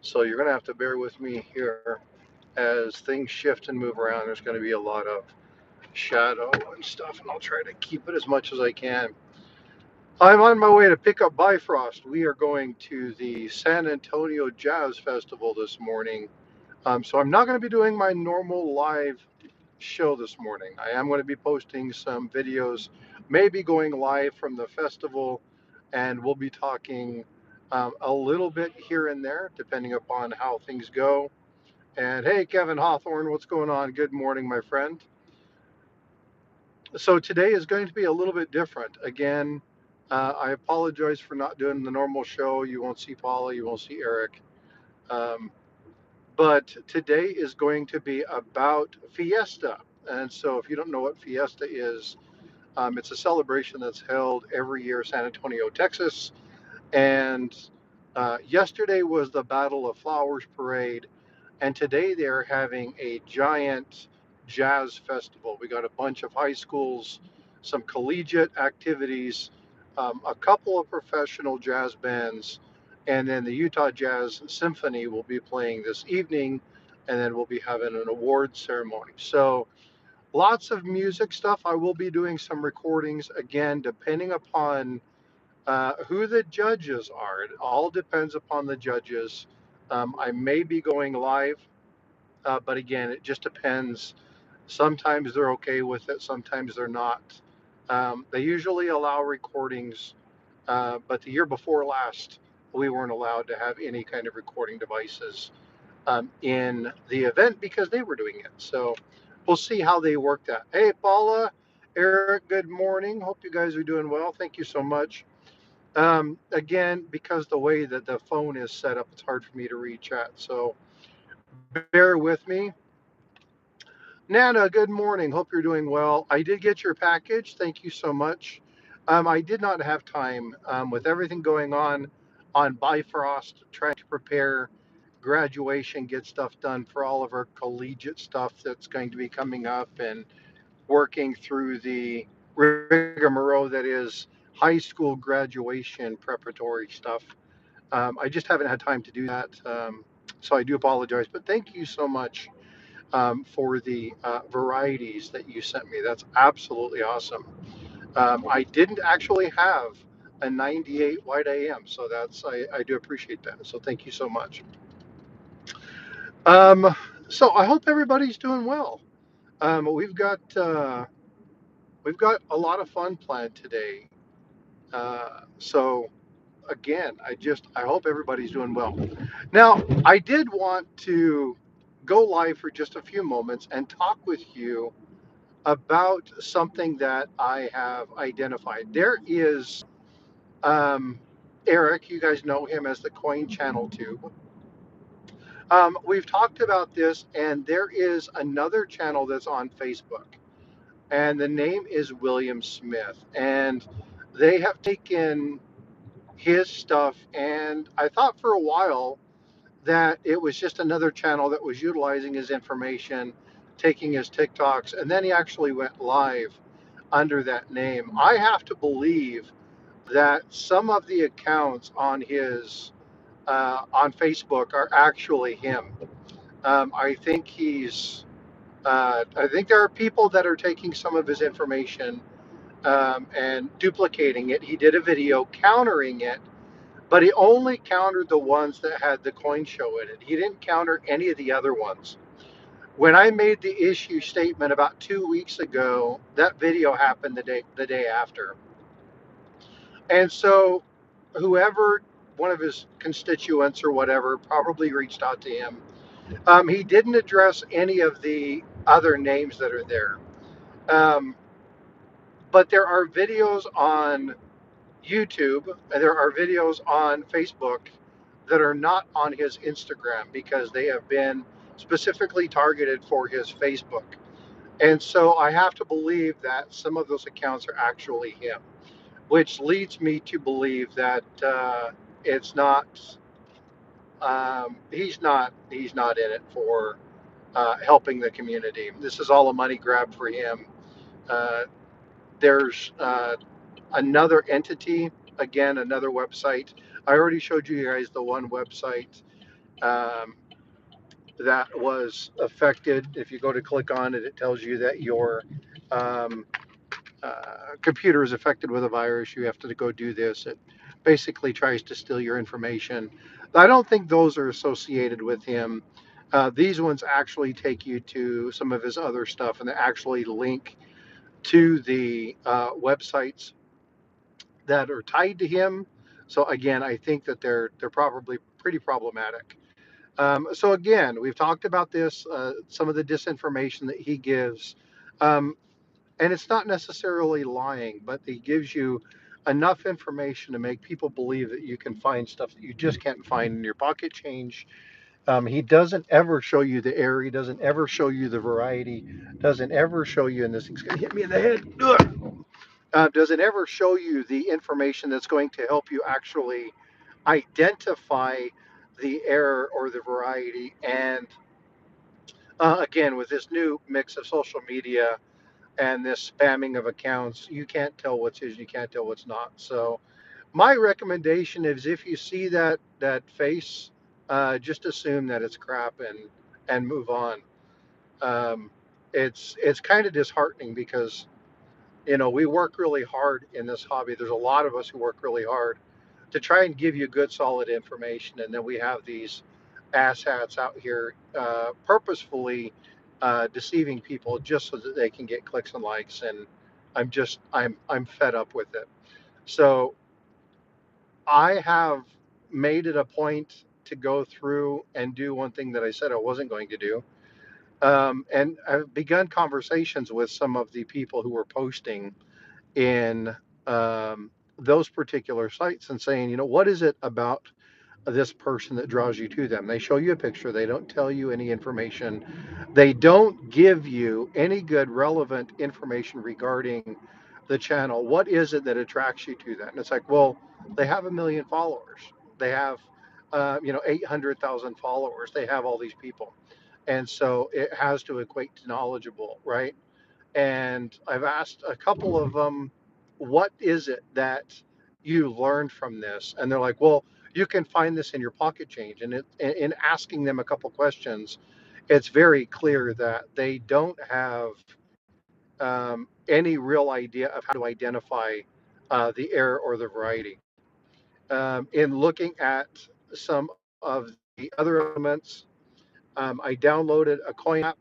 So you're going to have to bear with me here as things shift and move around. There's going to be a lot of shadow and stuff, and I'll try to keep it as much as I can. I'm on my way to pick up Bifrost. We are going to the San Antonio Jazz Festival this morning. So I'm not going to be doing my normal live show this morning. I am going to be posting some videos, maybe going live from the festival, and we'll be talking a little bit here and there, depending upon how things go. And hey, Kevin Hawthorne, what's going on? Good morning, my friend. So today is going to be a little bit different. Again, I apologize for not doing the normal show. You won't see Paula, you won't see Eric. Um, but today is going to be about Fiesta. And so if you don't know what Fiesta is, it's a celebration that's held every year in San Antonio, Texas. And yesterday was the Battle of Flowers Parade. And today they're having a giant jazz festival. We got a bunch of high schools, some collegiate activities, a couple of professional jazz bands, and then the Utah Jazz Symphony will be playing this evening, and then we'll be having an award ceremony. So lots of music stuff. I will be doing some recordings again, depending upon who the judges are. It all depends upon the judges. I may be going live, but again, it just depends. Sometimes they're okay with it, sometimes they're not. They usually allow recordings, but the year before last, we weren't allowed to have any kind of recording devices in the event because they were doing it. So we'll see how they work that. Hey, Paula, Eric, good morning. Hope you guys are doing well. Thank you so much. Again, because the way that the phone is set up, it's hard for me to read chat. So bear with me. Nana, good morning. Hope you're doing well. I did get your package. Thank you so much. I did not have time with everything going on Bifrost, trying to prepare graduation, get stuff done for all of our collegiate stuff that's going to be coming up, and working through the rigmarole that is high school graduation preparatory stuff. I just haven't had time to do that. So I do apologize, but thank you so much for the varieties that you sent me. That's absolutely awesome. I didn't actually have a 98 white AM, so I do appreciate that. So thank you so much. Um, so I hope everybody's doing well. We've got a lot of fun planned today. So again, I hope everybody's doing well. Now, I did want to go live for just a few moments and talk with you about something that I have identified. There is um, Eric, you guys know him as the Coin Channel Tube. We've talked about this, and there is another channel that's on Facebook, and the name is William Smith. And they have taken his stuff, and I thought for a while that it was just another channel that was utilizing his information, taking his TikToks, and then he actually went live under that name. I have to believe that some of the accounts on his on Facebook are actually him. I think I think there are people that are taking some of his information and duplicating it. He did a video countering it, but he only countered the ones that had the coin show in it. He didn't counter any of the other ones. When I made the issue statement about 2 weeks ago, that video happened the day after. And so whoever, one of his constituents or whatever, probably reached out to him. He didn't address any of the other names that are there. Um, but there are videos on YouTube and there are videos on Facebook that are not on his Instagram because they have been specifically targeted for his Facebook. And so I have to believe that some of those accounts are actually him, which leads me to believe that it's not. He's not in it for helping the community. This is all a money grab for him. Uh, there's another entity, again, another website. I already showed you guys the one website um, that was affected. If you go to click on it, it tells you that your um, computer is affected with a virus. You have to go do this. It basically tries to steal your information. I don't think those are associated with him. These ones actually take you to some of his other stuff, and they actually link to the websites that are tied to him. So again, I think that they're probably pretty problematic. So again, we've talked about this, some of the disinformation that he gives, um, and it's not necessarily lying, but he gives you enough information to make people believe that you can find stuff that you just can't find in your pocket change. He doesn't ever show you the error. He doesn't ever show you the variety. Doesn't ever show you, and this thing's gonna hit me in the head. Doesn't ever show you the information that's going to help you actually identify the error or the variety. And again, with this new mix of social media and this spamming of accounts, you can't tell what's his, you can't tell what's not. So my recommendation is if you see that face, just assume that it's crap and move on. Um, it's kind of disheartening because we work really hard in this hobby. There's a lot of us who work really hard to try and give you good, solid information, and then we have these asshats out here purposefully deceiving people just so that they can get clicks and likes. And I'm fed up with it. So I have made it a point to go through and do one thing that I said I wasn't going to do. And I've begun conversations with some of the people who were posting in um, those particular sites and saying, what is it about this person that draws you to them? They show you a picture, they don't tell you any information, they don't give you any good, relevant information regarding the channel. What is it that attracts you to that? And it's like, well, they have 1 million followers, they have 800,000 followers, they have all these people. And so it has to equate to knowledgeable, right? And I've asked a couple of them, what is it that you learned from this? And they're like, well, you can find this in your pocket change. And in asking them a couple questions, it's very clear that they don't have any real idea of how to identify the error or the variety. In looking at some of the other elements, I downloaded a coin app,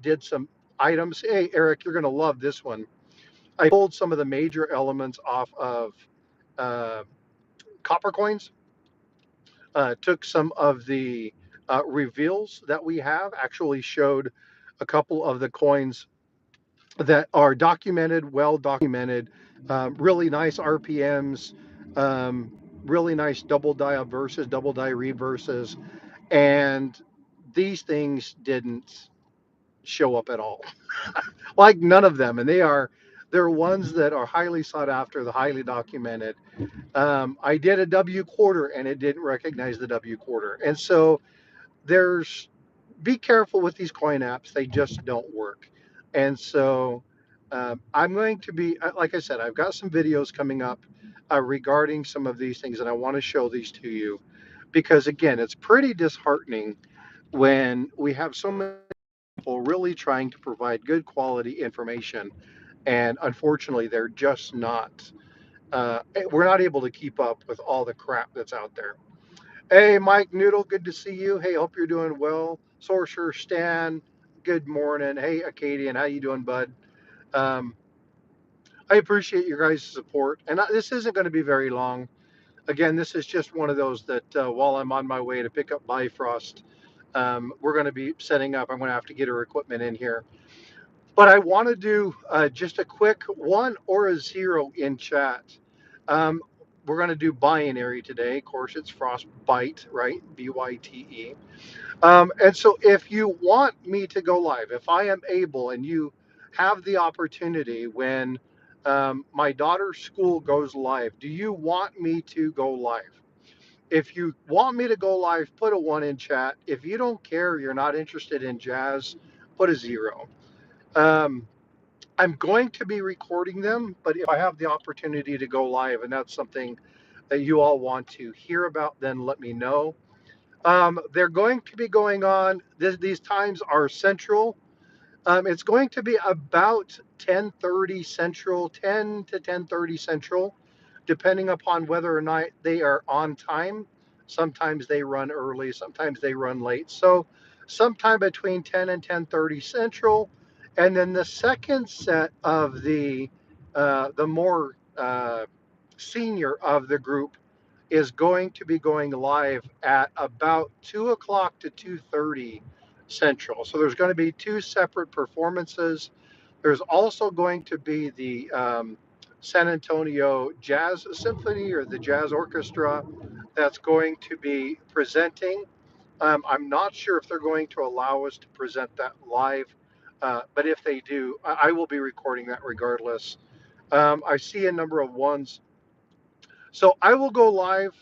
did some items. Hey, Eric, you're going to love this one. I pulled some of the major elements off of uh, copper coins, took some of the reveals that we have, actually showed a couple of the coins that are documented, well documented, really nice RPMs, um, really nice double die obverses, double die reverses, and these things didn't show up at all. Like none of them, and they're ones that are highly sought after, the highly documented. I did a W quarter and it didn't recognize the W quarter, and so there's be careful with these coin apps; they just don't work. And so I'm going to be, like I said, I've got some videos coming up regarding some of these things, and I want to show these to you because again, it's pretty disheartening when we have so many people really trying to provide good quality information, and unfortunately they're just not we're not able to keep up with all the crap that's out there. Hey, Mike Noodle, good to see you. Hey, hope you're doing well. Sorcerer Stan, good morning. Hey, Acadian, how you doing, bud? um, I appreciate your guys' support, and this isn't going to be very long. Again, this is just one of those that while I'm on my way to pick up Bifrost, we're going to be setting up. I'm going to have to get her equipment in here. But I want to do just a quick 1 or a 0 in chat. Um, we're going to do binary today. Of course, it's FrostByte, right? BYTE. And so if you want me to go live, if I am able and you have the opportunity when my daughter's school goes live, do you want me to go live? If you want me to go live, put a 1 in chat. If you don't care, you're not interested in jazz, put a 0. Um, I'm going to be recording them, but if I have the opportunity to go live and that's something that you all want to hear about, then let me know. They're going to be going on. These times are central. It's going to be about 10:30 Central, 10 to 10:30 Central, depending upon whether or not they are on time. Sometimes they run early, sometimes they run late. So sometime between 10 and 10:30 Central. And then the second set of the more senior of the group is going to be going live at about 2 o'clock to 2:30 Central. So there's going to be two separate performances. There's also going to be the San Antonio Jazz Symphony or the Jazz Orchestra that's going to be presenting. I'm not sure if they're going to allow us to present that live, but if they do, I will be recording that regardless. I see a number of ones, so I will go live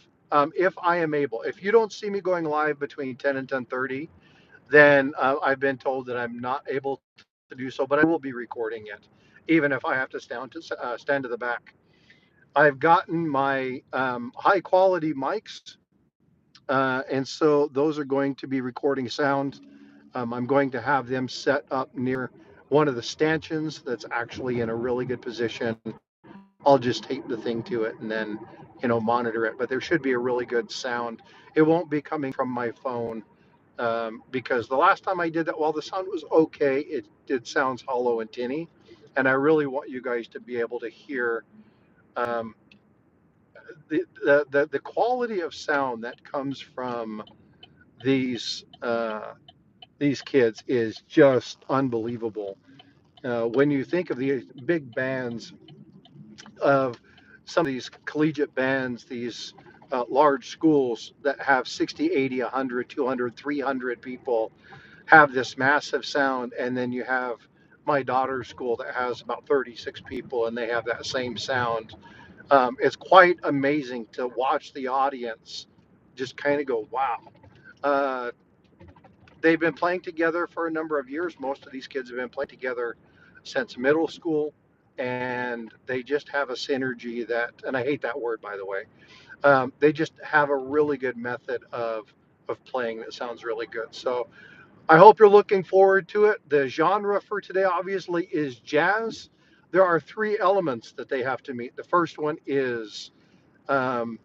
if I am able. If you don't see me going live between 10 and 10:30, then I've been told that I'm not able to do so, but I will be recording it, even if I have to stand to the back. I've gotten my high quality mics, and so those are going to be recording sound. I'm going to have them set up near one of the stanchions that's actually in a really good position. I'll just tape the thing to it and then, monitor it. But there should be a really good sound. It won't be coming from my phone because the last time I did that, while the sound was okay, it sounds hollow and tinny. And I really want you guys to be able to hear um, the quality of sound that comes from these kids is just unbelievable. When you think of the big bands of some of these collegiate bands, these large schools that have 60, 80, 100, 200, 300 people have this massive sound. And then you have my daughter's school that has about 36 people and they have that same sound. It's quite amazing to watch the audience just kind of go, wow. Uh, they've been playing together for a number of years. Most of these kids have been playing together since middle school, and they just have a synergy that, and I hate that word by the way, they just have a really good method of playing that sounds really good. So I hope you're looking forward to it. The genre for today obviously is jazz. There are three elements that they have to meet. The first one is um,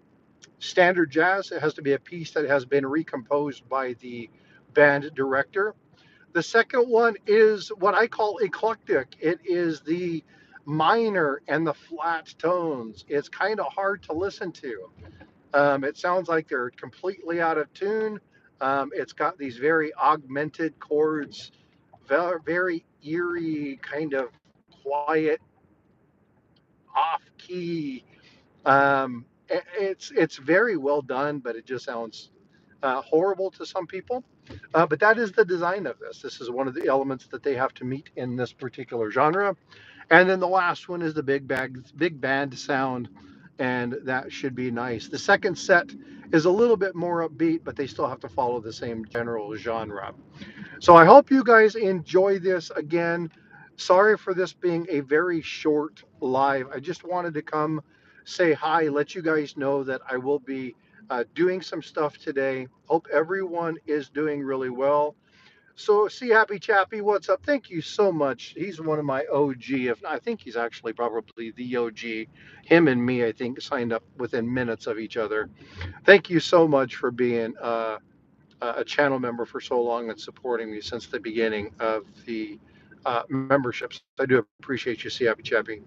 standard jazz. It has to be a piece that has been recomposed by the band director. The second one is what I call eclectic. It is the minor and the flat tones. It's kind of hard to listen to. It sounds like they're completely out of tune. It's got these very augmented chords, very eerie, kind of quiet, off key. It's very well done, but it just sounds horrible to some people. But that is the design of this. This is one of the elements that they have to meet in this particular genre. And then the last one is the big band sound, and that should be nice. The second set is a little bit more upbeat, but they still have to follow the same general genre. So I hope you guys enjoy this again. Sorry for this being a very short live. I just wanted to come say hi, let you guys know that I will be doing some stuff today. Hope everyone is doing really well. So, see Happy Chappy, what's up? Thank you so much. He's one of my OG. If I think he's actually probably the OG. Him and me, I think, signed up within minutes of each other. Thank you so much for being a channel member for so long and supporting me since the beginning of the memberships. I do appreciate you, see Happy Chappy.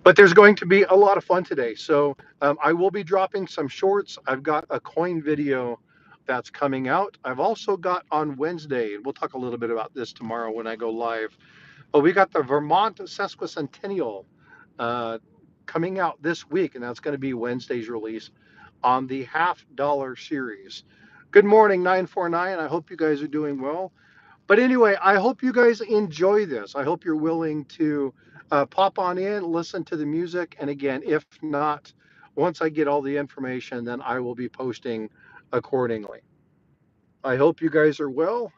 But there's going to be a lot of fun today. So I will be dropping some shorts. I've got a coin video that's coming out. I've also got on Wednesday, and we'll talk a little bit about this tomorrow when I go live. But we got the Vermont Sesquicentennial uh, coming out this week, and that's going to be Wednesday's release on the $50 series. Good morning, 949. I hope you guys are doing well. But anyway, I hope you guys enjoy this. I hope you're willing to pop on in, listen to the music. And again, if not, once I get all the information, then I will be posting accordingly. I hope you guys are well.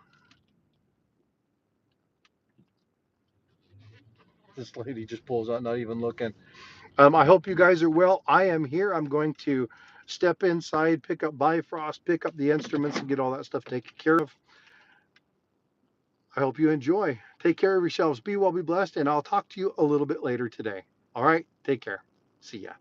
This lady just pulls out, not even looking. I hope you guys are well. I am here. I'm going to step inside, pick up Bifrost, pick up the instruments, and get all that stuff taken care of. I hope you enjoy. Take care of yourselves. Be well, be blessed, and I'll talk to you a little bit later today. All right, take care. See ya.